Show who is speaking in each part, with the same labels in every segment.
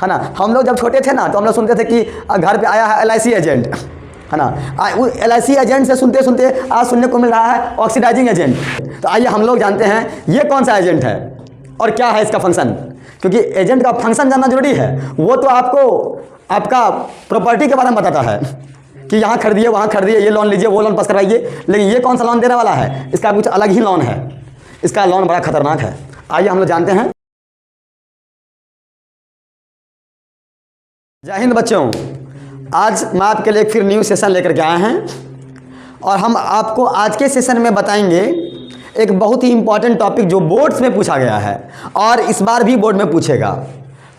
Speaker 1: है ना। हम लोग जब छोटे थे ना तो हम लोग सुनते थे कि घर पे आया है LIC एजेंट, है ना। LIC एजेंट से सुनते सुनते आज सुनने को मिल रहा है ऑक्सीडाइजिंग एजेंट। तो आइए हम लोग जानते हैं ये कौन सा एजेंट है और क्या है इसका फंक्शन, क्योंकि एजेंट का फंक्शन जानना जरूरी है। वो तो आपको आपका प्रॉपर्टी के बारे में बताता है कि यहाँ खरीदिए, वहाँ खरीदिए, ये लोन लीजिए, वो लोन पास करवाइए, लेकिन ये कौन सा लोन देने वाला है, इसका कुछ अलग ही लोन है। इसका लोन बड़ा खतरनाक है। आइए हम लोग जानते हैं। जय हिंद बच्चों, आज मैं आपके लिए फिर न्यू सेशन लेकर के आए हैं और हम आपको आज के सेशन में बताएंगे एक बहुत ही इंपॉर्टेंट टॉपिक जो बोर्ड्स में पूछा गया है और इस बार भी बोर्ड में पूछेगा।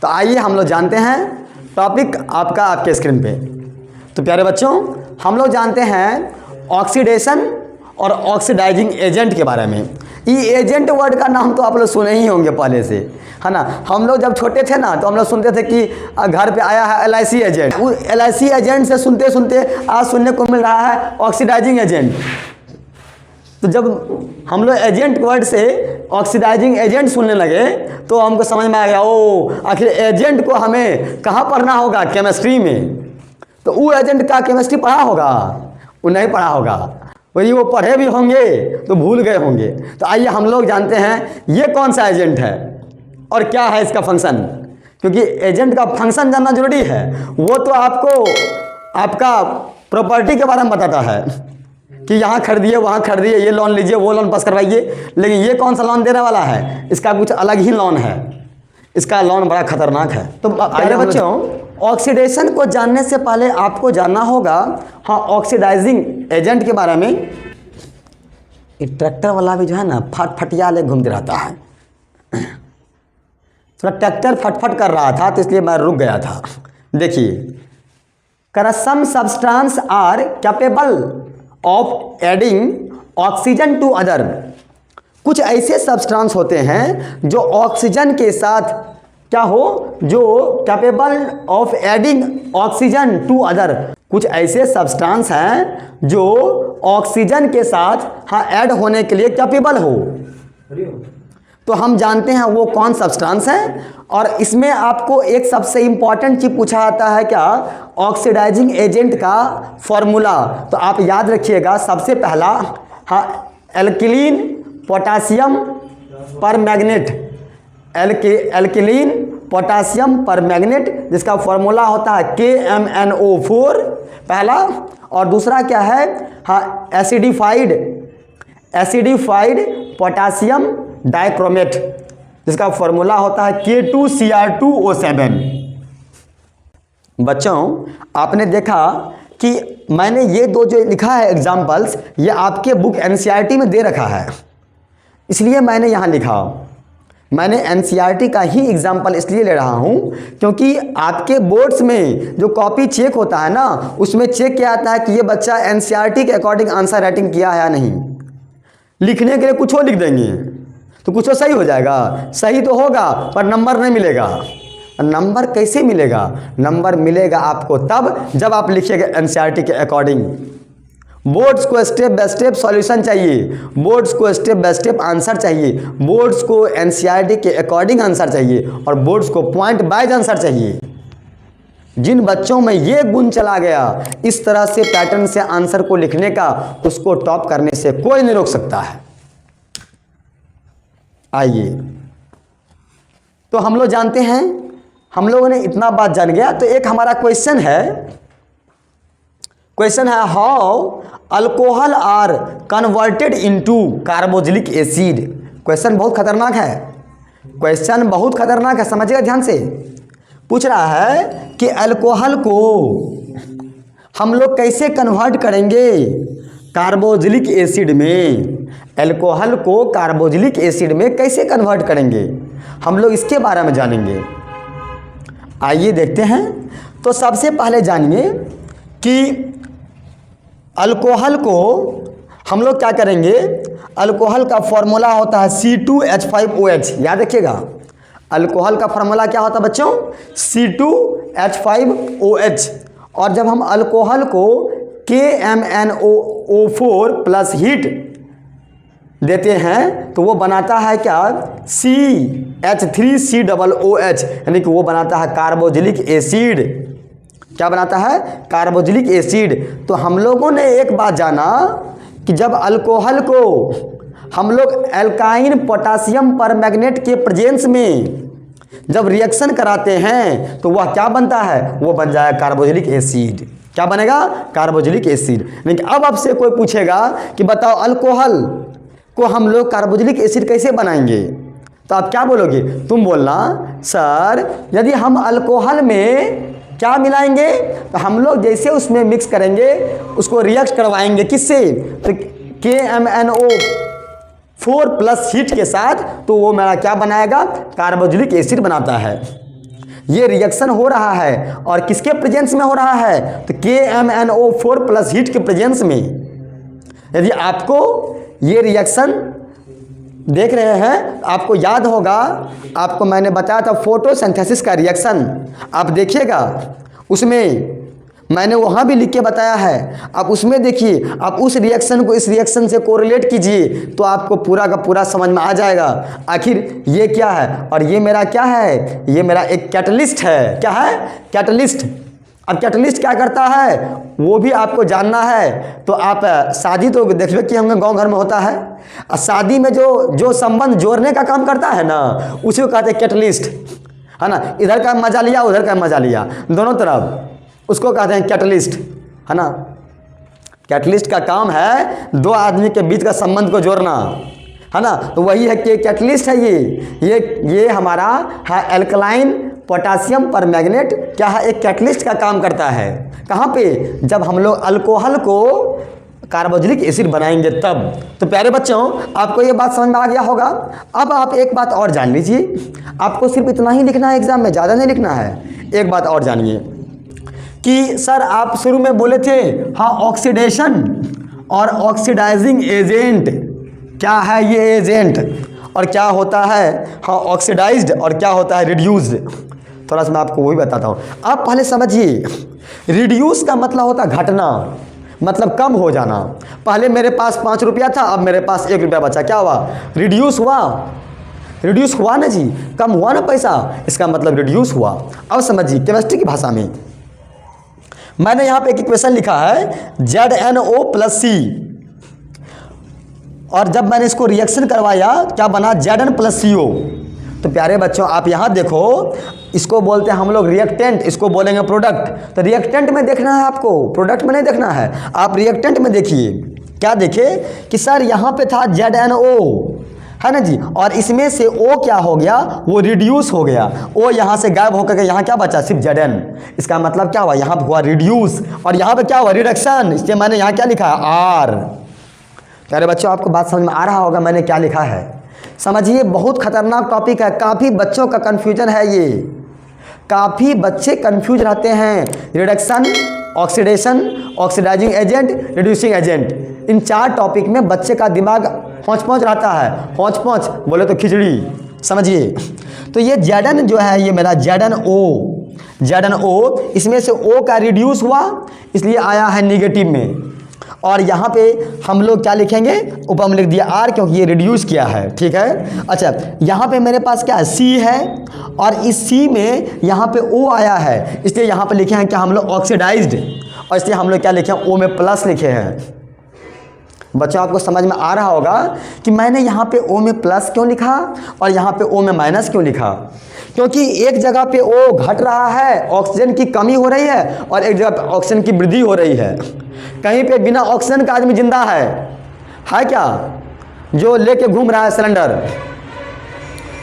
Speaker 1: तो आइए हम लोग जानते हैं टॉपिक आपका आपके स्क्रीन पे। तो प्यारे बच्चों, हम लोग जानते हैं ऑक्सीडेशन और ऑक्सीडाइजिंग एजेंट के बारे में। ये एजेंट वर्ड का नाम तो आप लोग सुने ही होंगे पहले से, है ना। हम लोग जब छोटे थे ना तो हम लोग सुनते थे कि घर पे आया है LIC एजेंट। LIC एजेंट से सुनते सुनते आज सुनने को मिल रहा है ऑक्सीडाइजिंग एजेंट। तो जब हम लोग एजेंट वर्ड से ऑक्सीडाइजिंग एजेंट सुनने लगे तो हमको समझ में आ गया, ओ आखिर एजेंट को हमें कहाँ पढ़ना होगा, केमिस्ट्री में। तो वो एजेंट का केमिस्ट्री पढ़ा होगा, वो नहीं पढ़ा होगा, वही वो पढ़े भी होंगे तो भूल गए होंगे। तो आइए हम लोग जानते हैं ये कौन सा एजेंट है और क्या है इसका फंक्शन, क्योंकि एजेंट का फंक्शन जानना जरूरी है। वो तो आपको आपका प्रॉपर्टी के बारे में बताता है कि यहाँ खरीदिए, वहाँ खरीदिए, ये लोन लीजिए, वो लोन पास करवाइए, लेकिन ये कौन सा लोन देने वाला है, इसका कुछ अलग ही लोन है। इसका लोन बड़ा खतरनाक है। तो प्यारे बच्चों, ऑक्सीडेशन को जानने से पहले आपको जानना होगा हाँ ऑक्सीडाइजिंग एजेंट के बारे में। ये ट्रैक्टर वाला भी जो है ना फटफटिया ले घूमते रहता है। थोड़ा ट्रैक्टर फटफट कर रहा था तो इसलिए मैं रुक गया था। देखिए, some substance are capable of adding oxygen to other. कुछ ऐसे सब्सटेंस होते हैं जो ऑक्सीजन के साथ क्या हो, जो capable of adding oxygen to other. कुछ ऐसे सब्सटेंस हैं जो ऑक्सीजन के साथ हाँ ऐड होने के लिए कैपेबल हो। तो हम जानते हैं वो कौन सब्सटेंस है। और इसमें आपको एक सबसे इंपॉर्टेंट चीज पूछा जाता है क्या, ऑक्सीडाइजिंग एजेंट का फॉर्मूला। तो आप याद रखिएगा, सबसे पहला हाँ एल्किलीन पोटासियम पर मैग्नेट, एल्किलीन पोटासियम पर मैग्नेट, जिसका फॉर्मूला होता है KMnO4 पहला। और दूसरा क्या है हाँ एसिडिफाइड पोटासियम डाइक्रोमेट, जिसका फॉर्मूला होता है K2Cr2O7। बच्चों, आपने देखा कि मैंने ये दो जो लिखा है एग्जाम्पल्स, ये आपके बुक NCERT में दे रखा है, इसलिए मैंने यहाँ लिखा। मैंने NCERT का ही एग्जाम्पल इसलिए ले रहा हूँ क्योंकि आपके बोर्ड्स में जो कॉपी चेक होता है ना, उसमें चेक किया जाता है कि ये बच्चा NCERT के अकॉर्डिंग आंसर राइटिंग किया है या नहीं। लिखने के लिए कुछ और लिख देंगे तो कुछ और सही हो जाएगा, सही तो होगा पर नंबर नहीं मिलेगा। नंबर कैसे मिलेगा, नंबर मिलेगा आपको तब जब आप लिखिएगा NCERT के अकॉर्डिंग। बोर्ड्स को स्टेप बाय स्टेप सॉल्यूशन चाहिए, बोर्ड्स को स्टेप बाय स्टेप आंसर चाहिए, बोर्ड्स को NCERT के अकॉर्डिंग आंसर चाहिए और बोर्ड्स को पॉइंट वाइज आंसर चाहिए। जिन बच्चों में ये गुण चला गया इस तरह से पैटर्न से आंसर को लिखने का, उसको टॉप करने से कोई नहीं रोक सकता है। आइए, तो हम लोग जानते हैं, हम लोगों ने इतना बात जान गया। तो एक हमारा क्वेश्चन है how alcohol are converted into carboxylic acid. Question बहुत खतरनाक है, क्वेश्चन बहुत खतरनाक है, समझिएगा ध्यान से। पूछ रहा है कि अल्कोहल को हम लोग कैसे कन्वर्ट करेंगे कार्बोक्सिलिक एसिड में। अल्कोहल को कार्बोक्सिलिक एसिड में कैसे कन्वर्ट करेंगे, हम लोग इसके बारे में जानेंगे। आइए देखते हैं। तो सबसे पहले जानिए कि अल्कोहल को हम लोग क्या करेंगे। अल्कोहल का फॉर्मूला होता है C2H5OH। याद रखिएगा, अल्कोहल का फॉर्मूला क्या होता है बच्चों, C2H5OH। और जब हम अल्कोहल को KMnO4 प्लस हीट देते हैं तो वो बनाता है क्या, CH3COOH, यानी कि वो बनाता है कार्बोक्सिलिक एसिड। क्या बनाता है, कार्बोक्सिलिक एसिड। तो हम लोगों ने एक बात जाना कि जब अल्कोहल को हम लोग एल्काइन पोटासियम परमैंगनेट के प्रेजेंस में जब रिएक्शन कराते हैं तो वह क्या बनता है, वो बन जाएगा कार्बोक्सिलिक एसिड। क्या बनेगा, कार्बोक्सिलिक एसिड। लेकिन अब आपसे कोई पूछेगा कि बताओ अल्कोहल को हम लोग कार्बोक्सिलिक एसिड कैसे बनाएंगे, तो आप क्या बोलोगे, तुम बोलना सर यदि हम अल्कोहल में क्या मिलाएंगे, तो हम लोग जैसे उसमें मिक्स करेंगे उसको रिएक्ट करवाएंगे किससे, तो KMnO4+ हीट के साथ, तो वो मेरा क्या बनाएगा, कार्बोक्सिलिक एसिड बनाता है। ये रिएक्शन हो रहा है और किसके प्रेजेंस में हो रहा है, तो KMnO4+ हीट के प्रेजेंस में। यदि आपको ये रिएक्शन देख रहे हैं, आपको याद होगा, आपको मैंने बताया था फोटोसिंथेसिस का रिएक्शन, आप देखिएगा उसमें मैंने वहाँ भी लिख के बताया है, आप उसमें देखिए, आप उस रिएक्शन को इस रिएक्शन से कोरिलेट कीजिए तो आपको पूरा का पूरा समझ में आ जाएगा आखिर ये क्या है। और ये मेरा क्या है, ये मेरा एक कैटलिस्ट है। क्या है, कैटलिस्ट। अब कैटलिस्ट क्या करता है वो भी आपको जानना है। तो आप शादी तो देखिए कि हम गांव घर में होता है, और शादी में जो संबंध जोड़ने का काम करता है ना, उसी को कहते हैं कैटलिस्ट, है ना। इधर का मजा लिया उधर का मजा लिया, दोनों तरफ, उसको कहते हैं कैटलिस्ट, है ना। कैटलिस्ट का काम है दो आदमी के बीच का संबंध को जोड़ना, है ना। तो वही है कि कैटलिस्ट है ये हमारा है एल्कलाइन पोटासियम परमैंगनेट, क्या है, एक कैटलिस्ट का काम करता है। कहाँ पे, जब हम लोग अल्कोहल को कार्बोक्सिलिक एसिड बनाएंगे तब। तो प्यारे बच्चों आपको ये बात समझ में आ गया होगा। अब आप एक बात और जान लीजिए, आपको सिर्फ इतना ही लिखना है एग्जाम में, ज़्यादा नहीं लिखना है। एक बात और जानिए कि सर आप शुरू में बोले थे हाँ ऑक्सीडेशन और ऑक्सीडाइजिंग एजेंट, क्या है ये एजेंट और क्या होता है, हाँ ऑक्सीडाइज्ड और क्या होता है रिड्यूस्ड। थोड़ा सा मैं आपको वही बताता हूँ। आप पहले समझिए, रिड्यूस का मतलब होता है घटना, मतलब कम हो जाना। पहले मेरे पास 5 रुपया था, अब मेरे पास 1 रुपया बचा, क्या हुआ, रिड्यूस हुआ। रिड्यूस हुआ ना जी, कम हुआ ना पैसा, इसका मतलब रिड्यूस हुआ। अब समझिए केमिस्ट्री की भाषा में मैंने यहाँ पे एक इक्वेशन लिखा है ZnO+C, और जब मैंने इसको रिएक्शन करवाया क्या बना, Zn+CO। तो प्यारे बच्चों आप यहाँ देखो, इसको बोलते हैं हम लोग रिएक्टेंट, इसको बोलेंगे प्रोडक्ट। तो रिएक्टेंट में देखना है आपको, प्रोडक्ट में नहीं देखना है। आप रिएक्टेंट में देखिए, क्या देखे कि सर यहाँ पे था ZnO, है ना जी, और इसमें से O क्या हो गया, वो रिड्यूस हो गया। O यहाँ से गायब होकर के यहाँ क्या बचा, सिर्फ Zn। इसका मतलब क्या हुआ, यहाँ पे हुआ रिड्यूस और यहाँ पे क्या हुआ, रिडक्शन। इसलिए मैंने यहाँ क्या लिखा है, R। प्यारे बच्चों आपको बात समझ में आ रहा होगा मैंने क्या लिखा है। समझिए बहुत खतरनाक टॉपिक है, काफ़ी बच्चों का कन्फ्यूजन है ये, काफ़ी बच्चे कन्फ्यूज रहते हैं। Reduction, oxidation, oxidising agent, reducing agent, इन 4 टॉपिक में बच्चे का दिमाग पहुँच रहता है। पहुँच बोले तो खिचड़ी, समझिए। तो ये Zn जो है, ये मेरा ZnO, इसमें से O का रिड्यूस हुआ इसलिए आया है निगेटिव में, और यहाँ पे हम लोग क्या लिखेंगे, ऊपर में लिख दिया R क्योंकि ये रिड्यूस किया है, ठीक है। अच्छा यहाँ पे मेरे पास क्या है, C है, और इस C में यहाँ पे O आया है, इसलिए यहाँ पे लिखे हैं क्या हम लोग ऑक्सीडाइज्ड, और इसलिए हम लोग क्या लिखे हैं, O में प्लस लिखे हैं। बच्चों आपको समझ में आ रहा होगा कि मैंने यहाँ पे O में प्लस क्यों लिखा और यहाँ पे O में माइनस क्यों लिखा, क्योंकि एक जगह पे O घट रहा है, ऑक्सीजन की कमी हो रही है, और एक जगह पे ऑक्सीजन की वृद्धि हो रही है। कहीं पे बिना ऑक्सीजन का आदमी जिंदा है क्या, जो लेके घूम रहा है सिलेंडर,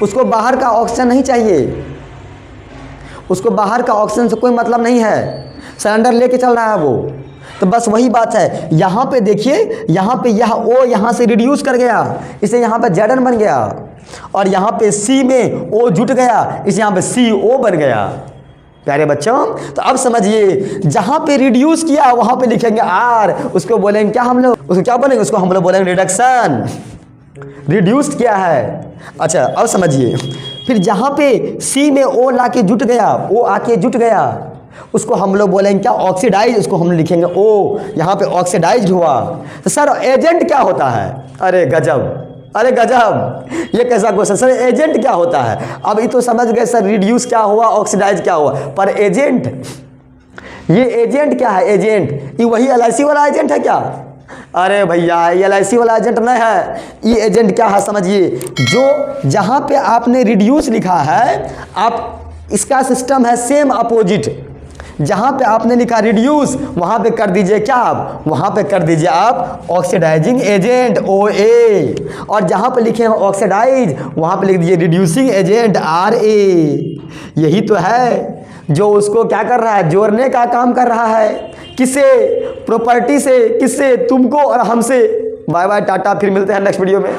Speaker 1: उसको बाहर का ऑक्सीजन नहीं चाहिए, उसको बाहर का ऑक्सीजन से कोई मतलब नहीं है, सिलेंडर लेके चल रहा है वो। तो बस वही बात है, यहाँ पे देखिए, यहाँ पे यह O यहाँ से रिड्यूस कर गया, इसे यहाँ पे Zn बन गया, और यहाँ पे C में O जुट गया, इसे यहाँ पे CO बन गया। प्यारे बच्चों तो अब समझिए, जहाँ पे रिड्यूस किया वहाँ पे लिखेंगे R, उसको बोलेंगे क्या हम लोग, उसको क्या बोलेंगे, उसको हम लोग बोलेंगे रिडक्शन, रिड्यूस्ड किया है। अच्छा अब समझिए, फिर जहाँ पे C में O लाके जुट गया, O आके जुट गया, उसको हम लोग बोलेंगे क्या, ऑक्सीडाइज। उसको हम लिखेंगे ओ, यहाँ पे ऑक्सीडाइज हुआ। तो सर एजेंट क्या होता है? अरे गजब, अरे गजब, ये कैसा क्वेश्चन। सर एजेंट क्या होता है? अब ये तो समझ गए सर, रिड्यूस क्या हुआ, ऑक्सीडाइज क्या हुआ, पर एजेंट, ये एजेंट क्या है? एजेंट ये वही LIC वाला एजेंट है क्या? अरे भैया ये LIC वाला एजेंट नहीं है। ये एजेंट क्या है समझिए, जो जहाँ पे आपने रिड्यूस लिखा है, आप इसका सिस्टम है सेम अपोजिट। जहाँ पे आपने लिखा रिड्यूस, वहाँ पे कर दीजिए क्या, आप वहाँ पे कर दीजिए आप ऑक्सीडाइजिंग एजेंट OA। और जहाँ पे लिखे हैं ऑक्सीडाइज, वहाँ पे लिख दीजिए रिड्यूसिंग एजेंट RA। यही तो है जो उसको क्या कर रहा है, जोड़ने का काम कर रहा है। किसे? प्रॉपर्टी से। किससे? तुमको और हमसे। बाय बाय, टाटा, फिर मिलते हैं नेक्स्ट वीडियो में।